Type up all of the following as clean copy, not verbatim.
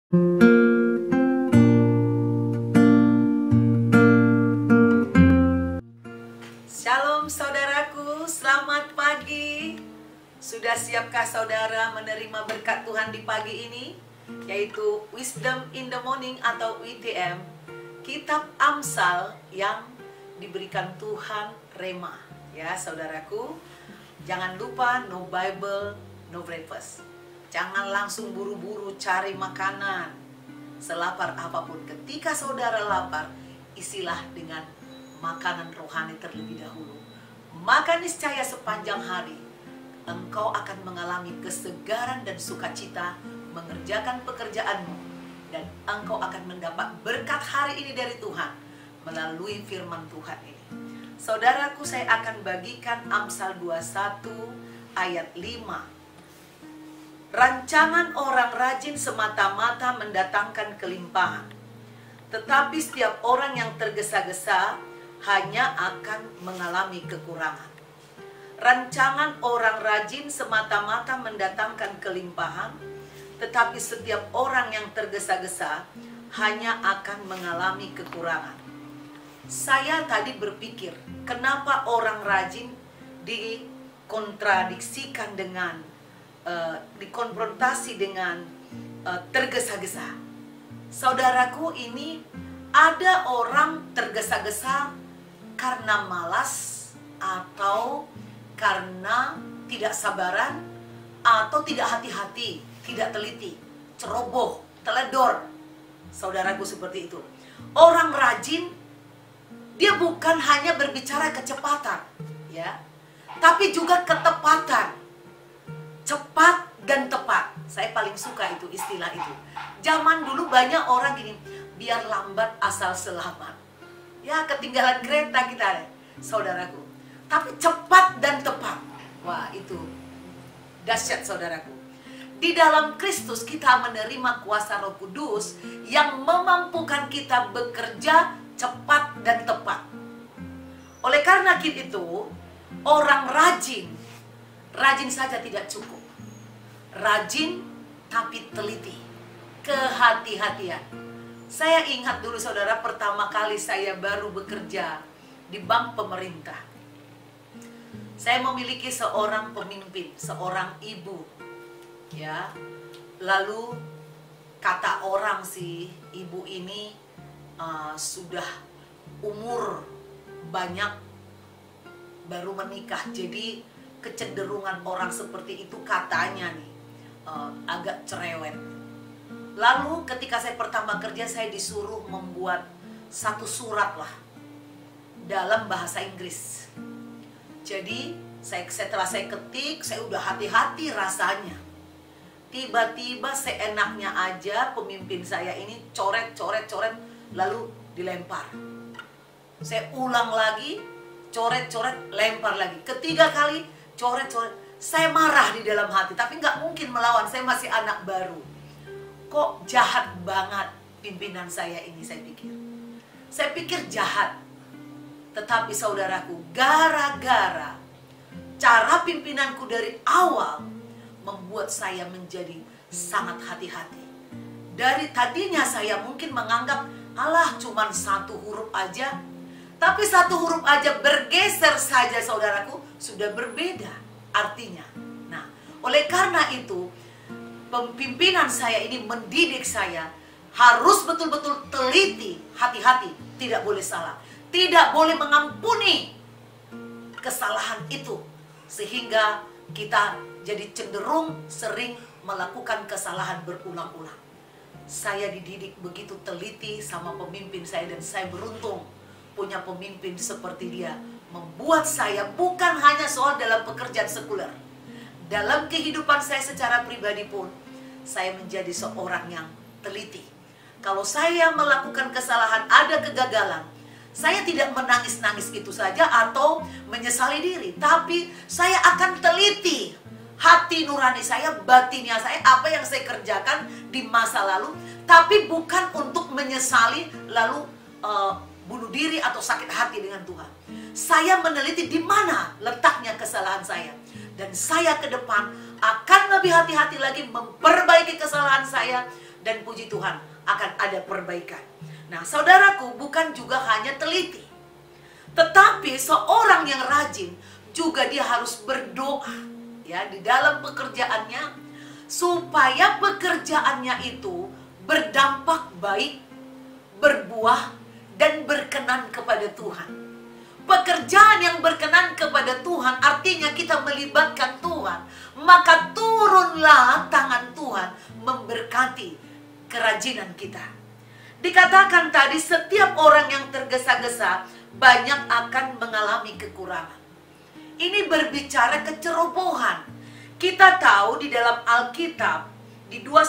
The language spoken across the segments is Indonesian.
Shalom saudaraku, selamat pagi. Sudah siapkah saudara menerima berkat Tuhan di pagi ini? Yaitu Wisdom in the Morning atau WTM, Kitab Amsal yang diberikan Tuhan Rema. Ya saudaraku, jangan lupa no Bible, no breakfast. Jangan langsung buru-buru cari makanan selapar apapun. Ketika saudara lapar, isilah dengan makanan rohani terlebih dahulu. Maka niscaya sepanjang hari engkau akan mengalami kesegaran dan sukacita mengerjakan pekerjaanmu, dan engkau akan mendapat berkat hari ini dari Tuhan melalui firman Tuhan ini. Saudaraku, saya akan bagikan Amsal 21 ayat 5. Rancangan orang rajin semata-mata mendatangkan kelimpahan, tetapi setiap orang yang tergesa-gesa hanya akan mengalami kekurangan. Rancangan orang rajin semata-mata mendatangkan kelimpahan, tetapi setiap orang yang tergesa-gesa hanya akan mengalami kekurangan. Saya tadi berpikir, kenapa orang rajin dikontradiksikan dengan dikonfrontasi dengan tergesa-gesa. Saudaraku, ini ada orang tergesa-gesa karena malas, atau karena tidak sabaran, atau tidak hati-hati, tidak teliti, ceroboh, teledor. Saudaraku, seperti itu. Orang rajin, dia bukan hanya berbicara kecepatan, ya, tapi juga ketepatan. Cepat dan tepat. Saya paling suka itu istilah itu. Zaman dulu banyak orang gini, biar lambat asal selamat. Ya, ketinggalan kereta kita, saudaraku. Tapi cepat dan tepat. Wah, itu dahsyat saudaraku. Di dalam Kristus kita menerima kuasa Roh Kudus yang memampukan kita bekerja cepat dan tepat. Oleh karena itu, orang rajin saja tidak cukup. Rajin tapi teliti, kehati-hatian. Saya ingat dulu saudara, pertama kali saya baru bekerja di bank pemerintah. Saya memiliki seorang pemimpin, seorang ibu, ya. Lalu kata orang sih, ibu ini sudah umur banyak, baru menikah. Jadi kecenderungan orang seperti itu katanya nih, agak cerewet. Lalu ketika saya pertama kerja, saya disuruh membuat satu surat lah dalam bahasa Inggris. Jadi setelah saya ketik, saya udah hati-hati rasanya. Tiba-tiba seenaknya aja pemimpin saya ini coret, lalu dilempar. Saya ulang lagi, coret, lempar lagi. Ketiga kali, coret. Saya marah di dalam hati, tapi nggak mungkin melawan, saya masih anak baru. Kok jahat banget pimpinan saya ini, saya pikir. Saya pikir jahat. Tetapi saudaraku, gara-gara cara pimpinanku dari awal membuat saya menjadi sangat hati-hati. Dari tadinya saya mungkin menganggap, alah cuman satu huruf aja. Tapi satu huruf aja bergeser saja saudaraku, sudah berbeda artinya. Nah, oleh karena itu, pimpinan saya ini mendidik saya harus betul-betul teliti, hati-hati, tidak boleh salah, tidak boleh mengampuni kesalahan itu, sehingga kita jadi cenderung sering melakukan kesalahan berulang-ulang. Saya dididik begitu teliti sama pemimpin saya, dan saya beruntung punya pemimpin seperti dia. Membuat saya bukan hanya soal dalam pekerjaan sekuler, dalam kehidupan saya secara pribadi pun, saya menjadi seorang yang teliti. Kalau saya melakukan kesalahan, ada kegagalan, saya tidak menangis-nangis itu saja atau menyesali diri, tapi saya akan teliti hati nurani saya, batinnya saya, apa yang saya kerjakan di masa lalu, tapi bukan untuk menyesali lalu bunuh diri atau sakit hati dengan Tuhan. Saya meneliti di mana letaknya kesalahan saya, dan saya ke depan akan lebih hati-hati lagi memperbaiki kesalahan saya dan puji Tuhan akan ada perbaikan. Nah, saudaraku, bukan juga hanya teliti, tetapi seorang yang rajin juga dia harus berdoa ya di dalam pekerjaannya, supaya pekerjaannya itu berdampak baik, berbuah, dan berkenan kepada Tuhan. Pekerjaan yang berkenan kepada Tuhan artinya kita melibatkan Tuhan, maka turunlah tangan Tuhan memberkati kerajinan kita. Dikatakan tadi setiap orang yang tergesa-gesa banyak akan mengalami kekurangan. Ini berbicara kecerobohan. Kita tahu di dalam Alkitab di 2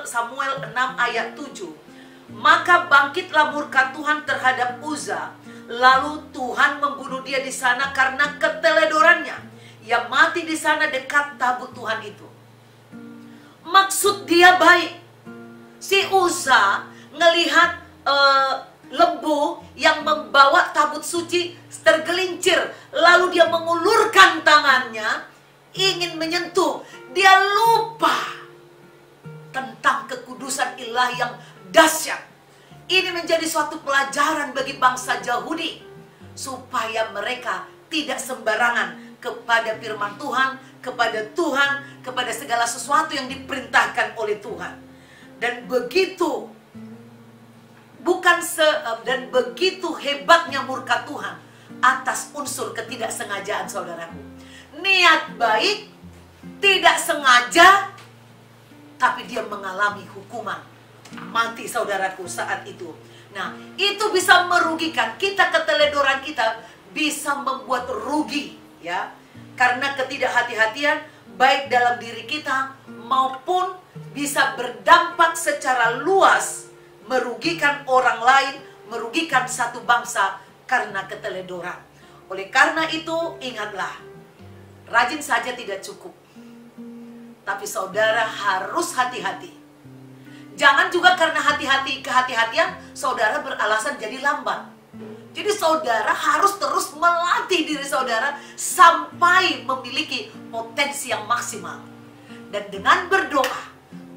Samuel 6 ayat 7, maka bangkitlah murka Tuhan terhadap Uza, lalu Tuhan membunuh dia di sana karena keteledorannya. Ia mati di sana dekat tabut Tuhan itu. Maksud dia baik. Si Uza ngelihat lembu yang membawa tabut suci tergelincir, lalu dia mengulurkan tangannya ingin menyentuh. Dia lupa tentang kekudusan ilahi yang dahsyat. Ini menjadi suatu pelajaran bagi bangsa Yahudi, supaya mereka tidak sembarangan kepada firman Tuhan, kepada segala sesuatu yang diperintahkan oleh Tuhan. Dan begitu begitu hebatnya murka Tuhan atas unsur ketidaksengajaan, saudaraku. Niat baik, tidak sengaja, tapi dia mengalami hukuman mati, saudaraku, saat itu. Nah, itu bisa merugikan kita. Keteledoran kita bisa membuat rugi ya, karena ketidakhati-hatian baik dalam diri kita maupun bisa berdampak secara luas, merugikan orang lain, merugikan satu bangsa karena keteledoran. Oleh karena itu, ingatlah, rajin saja tidak cukup, tapi saudara harus hati-hati. Jangan juga karena kehati-hatian saudara beralasan jadi lambat. Jadi saudara harus terus melatih diri saudara sampai memiliki potensi yang maksimal. Dan dengan berdoa,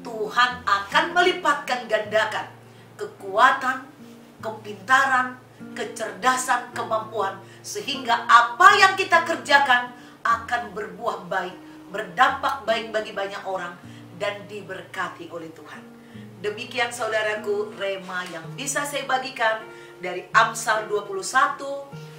Tuhan akan melipatkan gandakan kekuatan, kepintaran, kecerdasan, kemampuan, sehingga apa yang kita kerjakan akan berbuah baik, berdampak baik bagi banyak orang, dan diberkati oleh Tuhan. Demikian, saudaraku, rema yang bisa saya bagikan dari Amsal 21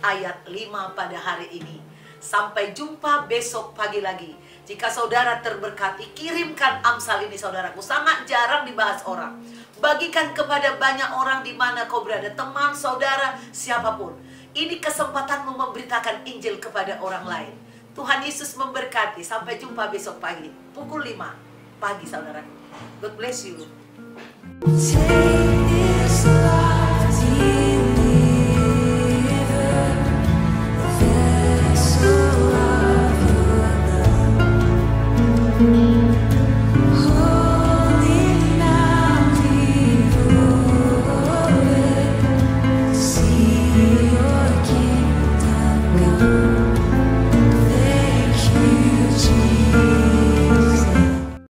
ayat 5 pada hari ini. Sampai jumpa besok pagi lagi. Jika saudara terberkati, kirimkan Amsal ini, saudaraku. Sangat jarang dibahas orang. Bagikan kepada banyak orang di mana kau berada, teman, saudara, siapapun. Ini kesempatan memberitakan Injil kepada orang lain. Tuhan Yesus memberkati. Sampai jumpa besok pagi pukul 5 pagi, saudaraku. God bless you.